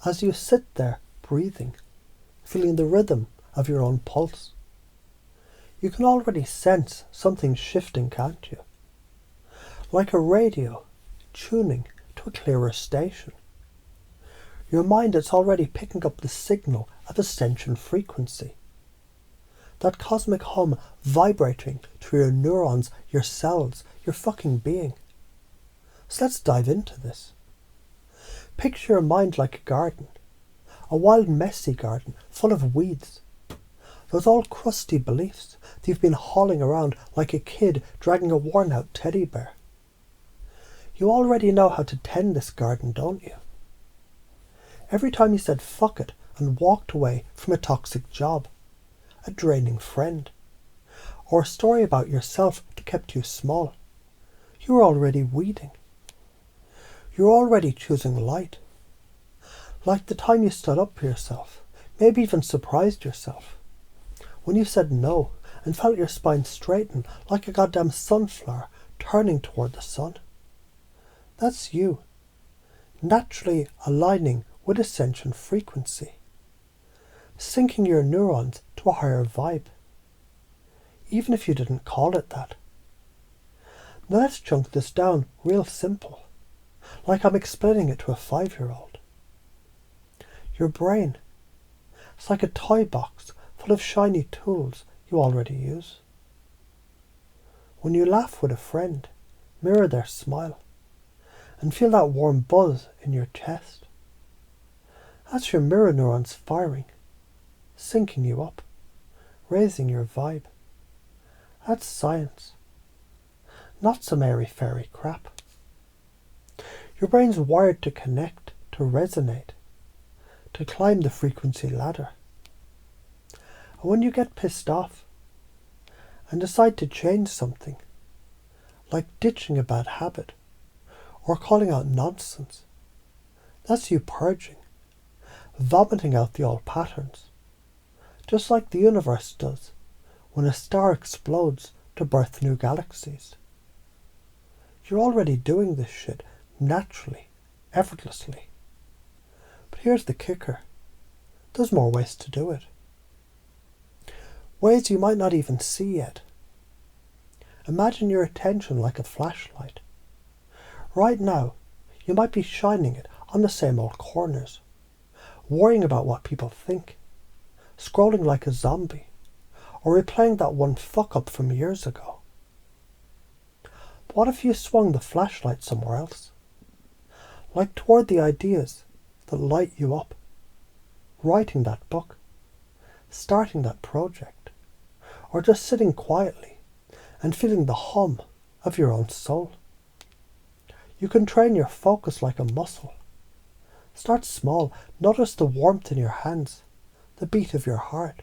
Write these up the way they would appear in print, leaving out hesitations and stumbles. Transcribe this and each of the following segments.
as you sit there breathing, feeling the rhythm of your own pulse. You can already sense something shifting, can't you? Like a radio tuning to a clearer station. Your mind is already picking up the signal of Ascension frequency. That cosmic hum vibrating through your neurons, your cells, your fucking being. So let's dive into this. Picture your mind like a garden. A wild, messy garden full of weeds. Those old crusty beliefs that you've been hauling around like a kid dragging a worn-out teddy bear. You already know how to tend this garden, don't you? Every time you said fuck it and walked away from a toxic job, a draining friend, or a story about yourself that kept you small, you were already weeding. You're already choosing light. Like the time you stood up for yourself, maybe even surprised yourself. When you said no and felt your spine straighten like a goddamn sunflower turning toward the sun. That's you, naturally aligning with Ascension frequency, syncing your neurons to a higher vibe, even if you didn't call it that. Now let's chunk this down real simple, like I'm explaining it to a 5-year-old. Your brain, it's like a toy box full of shiny tools you already use. When you laugh with a friend, mirror their smile and feel that warm buzz in your chest. That's your mirror neurons firing, syncing you up, raising your vibe. That's science, not some airy-fairy crap. Your brain's wired to connect, to resonate, to climb the frequency ladder. And when you get pissed off and decide to change something, like ditching a bad habit or calling out nonsense, that's you purging, vomiting out the old patterns, just like the universe does when a star explodes to birth new galaxies. You're already doing this shit naturally, effortlessly. But here's the kicker. There's more ways to do it. Ways you might not even see yet. Imagine your attention like a flashlight. Right now, you might be shining it on the same old corners, worrying about what people think, scrolling like a zombie, or replaying that one fuck-up from years ago. But what if you swung the flashlight somewhere else? Like toward the ideas that light you up, writing that book, starting that project, or just sitting quietly and feeling the hum of your own soul. You can train your focus like a muscle. Start small. Notice the warmth in your hands, the beat of your heart,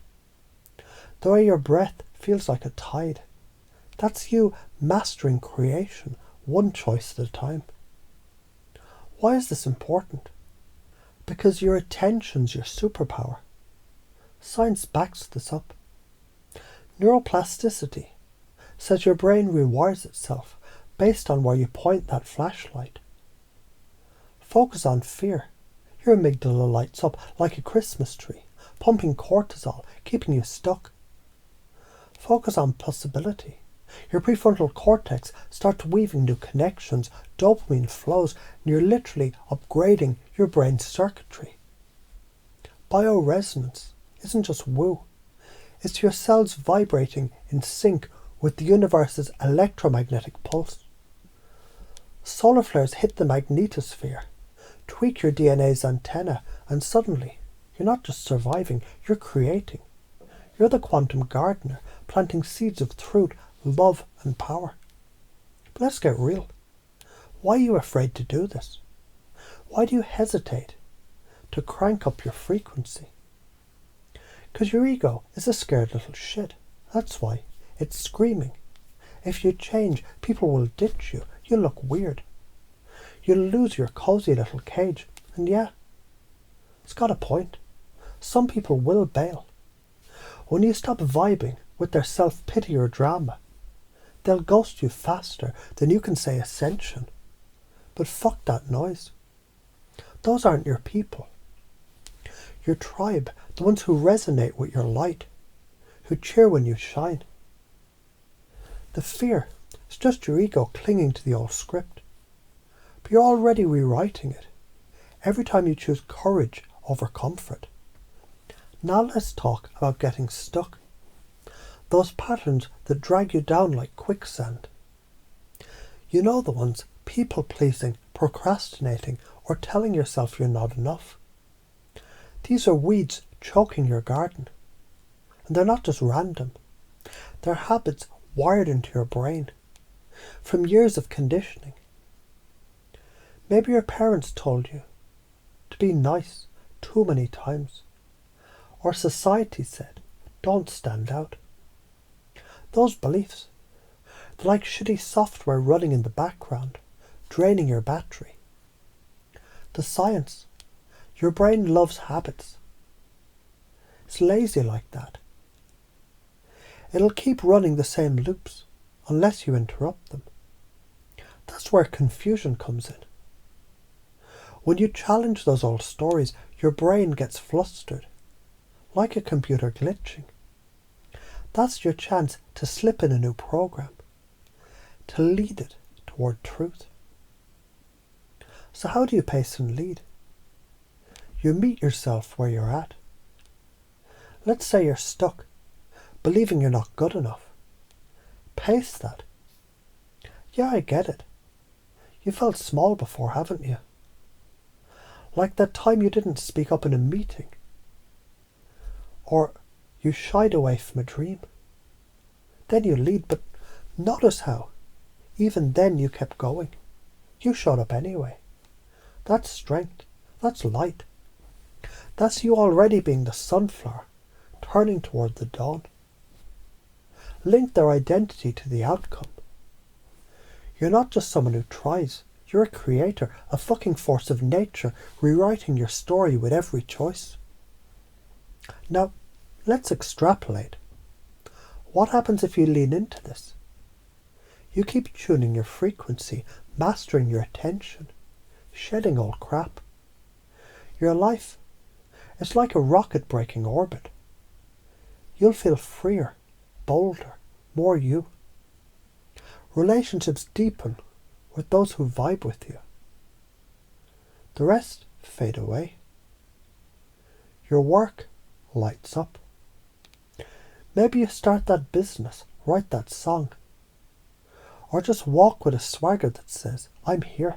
the way your breath feels like a tide. That's you mastering creation, one choice at a time. Why is this important? Because your attention's your superpower. Science backs this up. Neuroplasticity says your brain rewires itself based on where you point that flashlight. Focus on fear. Your amygdala lights up like a Christmas tree, pumping cortisol, keeping you stuck. Focus on possibility. Your prefrontal cortex starts weaving new connections, dopamine flows, and you're literally upgrading your brain's circuitry. Bioresonance isn't just woo. It's your cells vibrating in sync with the universe's electromagnetic pulse. Solar flares hit the magnetosphere, tweak your DNA's antenna, and suddenly you're not just surviving, you're creating. You're the quantum gardener, planting seeds of truth, love, and power. But let's get real. Why are you afraid to do this? Why do you hesitate to crank up your frequency? Because your ego is a scared little shit. That's why. It's screaming. If you change, people will ditch you. You'll look weird. You'll lose your cozy little cage. And yeah, it's got a point. Some people will bail. When you stop vibing with their self-pity or drama, they'll ghost you faster than you can say Ascension. But fuck that noise. Those aren't your people. Your tribe, the ones who resonate with your light, who cheer when you shine. The fear is just your ego clinging to the old script. But you're already rewriting it every time you choose courage over comfort. Now let's talk about getting stuck. Those patterns that drag you down like quicksand. You know the ones people-pleasing, procrastinating, or telling yourself you're not enough. These are weeds choking your garden. And they're not just random. They're habits wired into your brain from years of conditioning. Maybe your parents told you to be nice too many times. Or society said, don't stand out. Those beliefs, they're like shitty software running in the background, draining your battery. The science, your brain loves habits. It's lazy like that. It'll keep running the same loops unless you interrupt them. That's where confusion comes in. When you challenge those old stories, your brain gets flustered, like a computer glitching. That's your chance to slip in a new program, to lead it toward truth. So how do you pace and lead? You meet yourself where you're at. Let's say you're stuck, believing you're not good enough. Pace that. Yeah, I get it. You felt small before, haven't you? Like that time you didn't speak up in a meeting. Or you shied away from a dream. Then you lead, but notice how, even then you kept going. You showed up anyway. That's strength. That's light. That's you already being the sunflower, turning toward the dawn. Link their identity to the outcome. You're not just someone who tries. You're a creator, a fucking force of nature, rewriting your story with every choice. Now, let's extrapolate. What happens if you lean into this? You keep tuning your frequency, mastering your attention, shedding all crap. Your life is like a rocket breaking orbit. You'll feel freer, bolder, more you. Relationships deepen with those who vibe with you. The rest fade away. Your work lights up. Maybe you start that business, write that song, or just walk with a swagger that says, I'm here.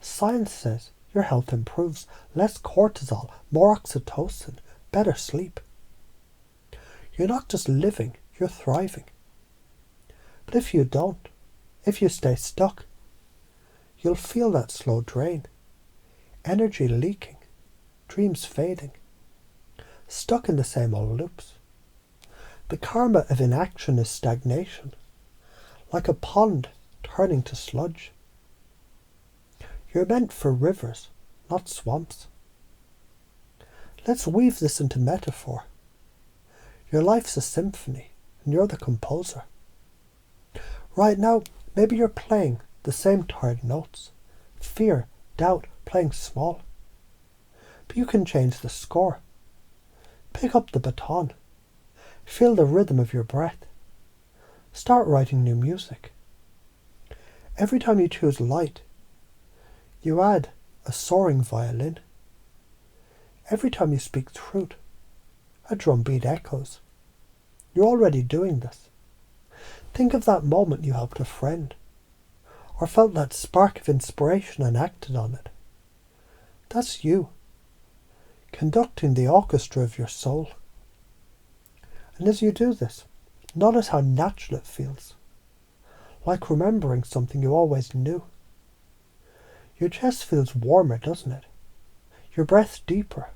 Science says your health improves, less cortisol, more oxytocin, better sleep. You're not just living, you're thriving. But if you don't, if you stay stuck, you'll feel that slow drain, energy leaking, dreams fading, stuck in the same old loops. The karma of inaction is stagnation, like a pond turning to sludge. You're meant for rivers, not swamps. Let's weave this into metaphor. Your life's a symphony, and you're the composer. Right now, maybe you're playing the same tired notes. Fear, doubt, playing small. But you can change the score. Pick up the baton. Feel the rhythm of your breath. Start writing new music. Every time you choose light, you add a soaring violin. Every time you speak truth, a drumbeat echoes. You're already doing this. Think of that moment you helped a friend, or felt that spark of inspiration and acted on it. That's you, conducting the orchestra of your soul. And as you do this, notice how natural it feels, like remembering something you always knew. Your chest feels warmer, doesn't it? Your breath deeper,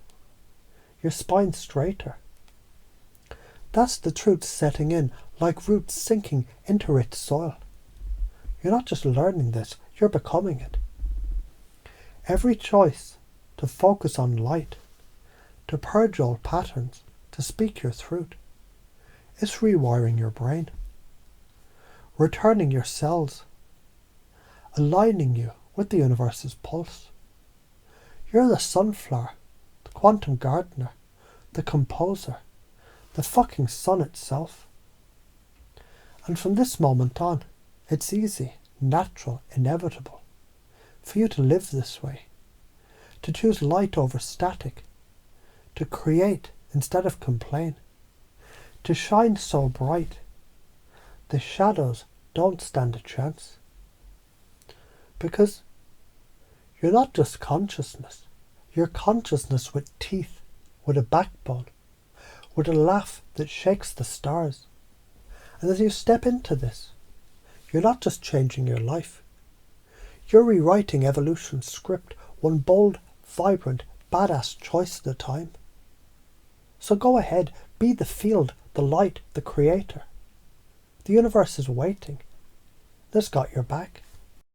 your spine straighter. That's the truth setting in, like roots sinking into rich soil. You're not just learning this, you're becoming it. Every choice to focus on light, to purge old patterns, to speak your truth, is rewiring your brain, returning your cells, aligning you with the universe's pulse. You're the sunflower, the quantum gardener, the composer, the fucking sun itself. And from this moment on, it's easy, natural, inevitable for you to live this way, to choose light over static, to create instead of complain, to shine so bright the shadows don't stand a chance. Because you're not just consciousness, you're consciousness with teeth, with a backbone, with a laugh that shakes the stars. And as you step into this, you're not just changing your life, you're rewriting evolution's script, one bold, vibrant, badass choice at a time. So go ahead, be the field, the light, the creator. The universe is waiting. It's got your back.